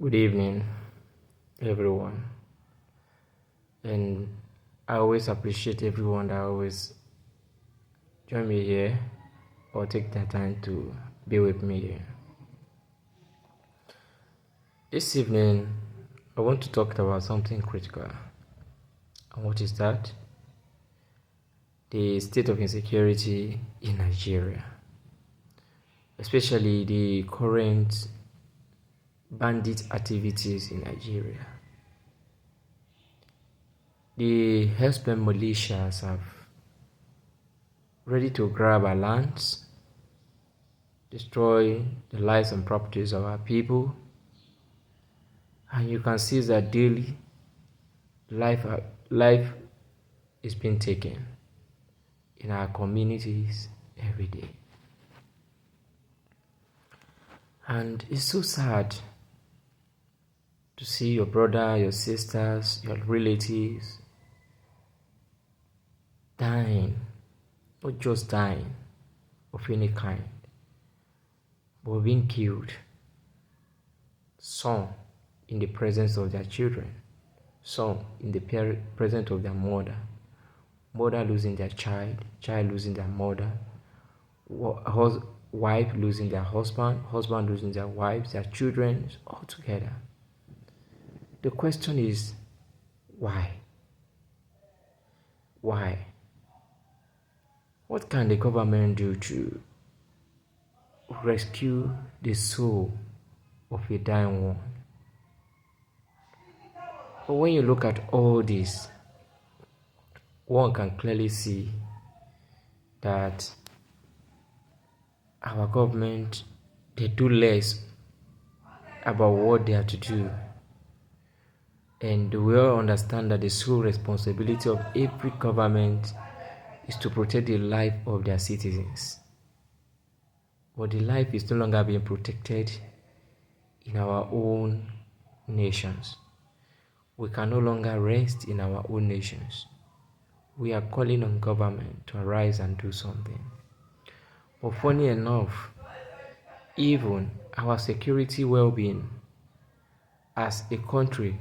Good evening, everyone. And I always appreciate everyone that always join me here or take their time to be with me here. This evening, I want to talk about something critical. And what is that? The state of insecurity in Nigeria, especially the current bandit activities in Nigeria. The herdsmen militias have ready to grab our lands, destroy the lives and properties of our people, and you can see that daily life is being taken in our communities every day. And it's so sad to see your brother, your sisters, your relatives dying, not just dying of any kind, but being killed. Some in the presence of their children, some in the presence of their mother losing their child losing their mother, wife losing their husband losing their wives, their children, all together. The question is, why? Why? What can the government do to rescue the soul of a dying one? But when you look at all this, one can clearly see that our government, they do less about what they are to do. And we all understand that the sole responsibility of every government is to protect the life of their citizens. But the life is no longer being protected in our own nations. We can no longer rest in our own nations. We are calling on government to arise and do something. But funny enough, even our security well-being as a country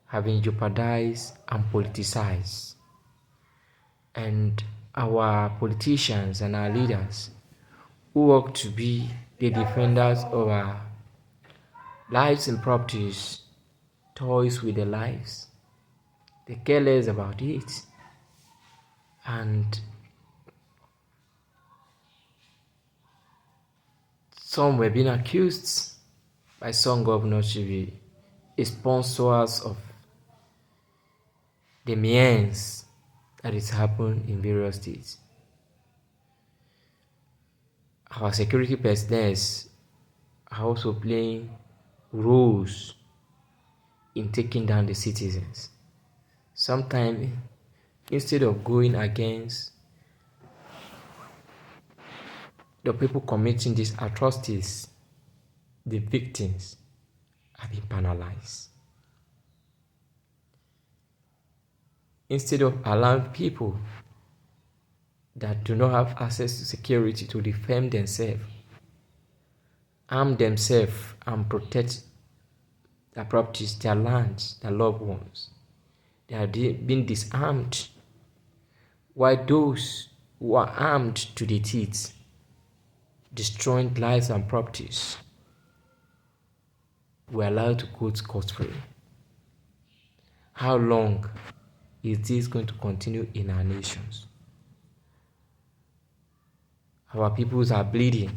have been jeopardized and politicized. And our politicians and our leaders who work to be the defenders of our lives and properties toys with their lives. They care less about it. And some were being accused by some governors to be sponsors of the means that is happening in various states. Our security personnel are also playing roles in taking down the citizens. Sometimes, instead of going against the people committing these atrocities, the victims are being penalized. Instead of allowing people that do not have access to security to defend themselves, arm themselves and protect their properties, their lands, their loved ones, they are being disarmed, while those who are armed to the teeth, destroying lives and properties, were allowed to go scot-free. How long is this going to continue in our nations? Our peoples are bleeding.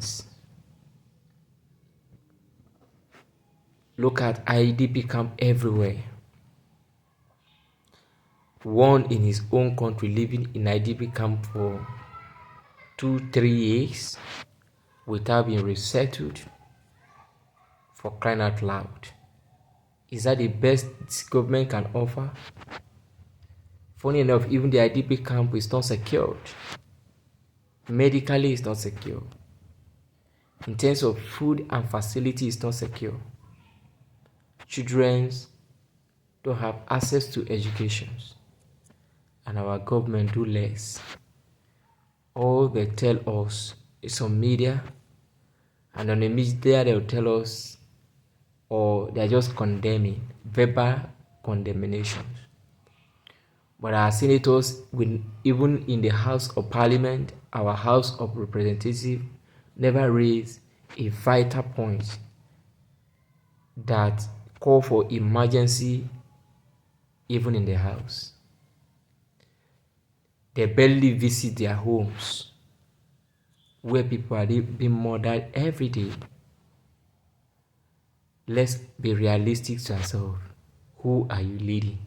Look at IDP camp everywhere. One in his own country living in IDP camp for 2-3 years without being resettled, for crying out loud. Is that the best government can offer? Funny enough, even the IDP camp is not secured. Medically, it's not secure. In terms of food and facility, it's not secure. Children don't have access to education. And our government do less. All they tell us is on media, and on the media they'll tell us or they are just condemning, verbal condemnations. But our senators, even in the House of Parliament, our House of Representatives, never raise a vital point that call for emergency even in the house. They barely visit their homes where people are being murdered every day. Let's be realistic to ourselves. Who are you leading?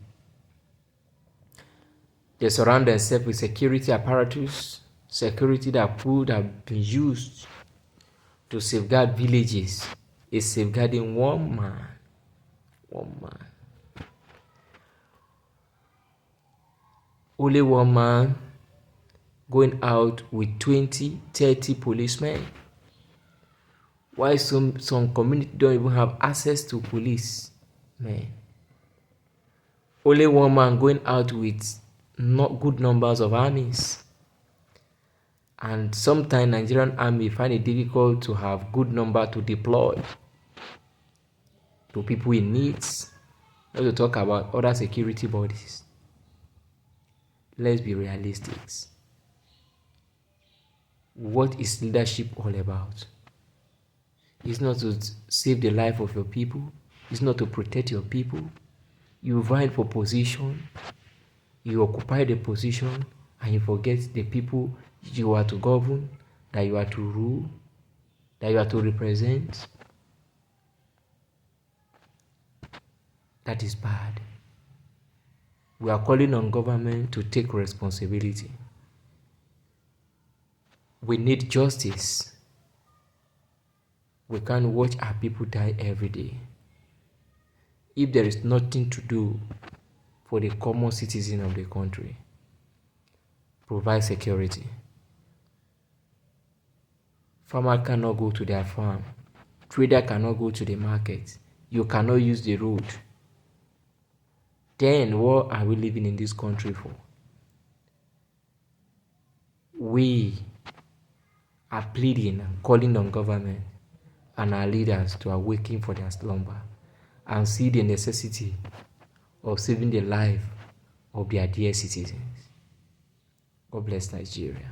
They surround themselves with security apparatus, security that could have been used to safeguard villages, is safeguarding one man. One man. Only one man going out with 20, 30 policemen. Why some communities don't even have access to police? Man. Only one man going out with not good numbers of armies. And sometimes Nigerian army find it difficult to have good number to deploy to people in needs. Not to talk about other security bodies. Let's be realistic. What is leadership all about? It's not to save the life of your people. It's not to protect your people. You vying for position. You occupy the position and you forget the people you are to govern, that you are to rule, that you are to represent. That is bad. We are calling on government to take responsibility. We need justice. We can't watch our people die every day. If there is nothing to do for the common citizen of the country, provide security. Farmer cannot go to their farm. Trader cannot go to the market. You cannot use the road. Then what are we living in this country for? We are pleading and calling on government and our leaders to awaken for their slumber and see the necessity of saving the life of their dear citizens. God bless Nigeria.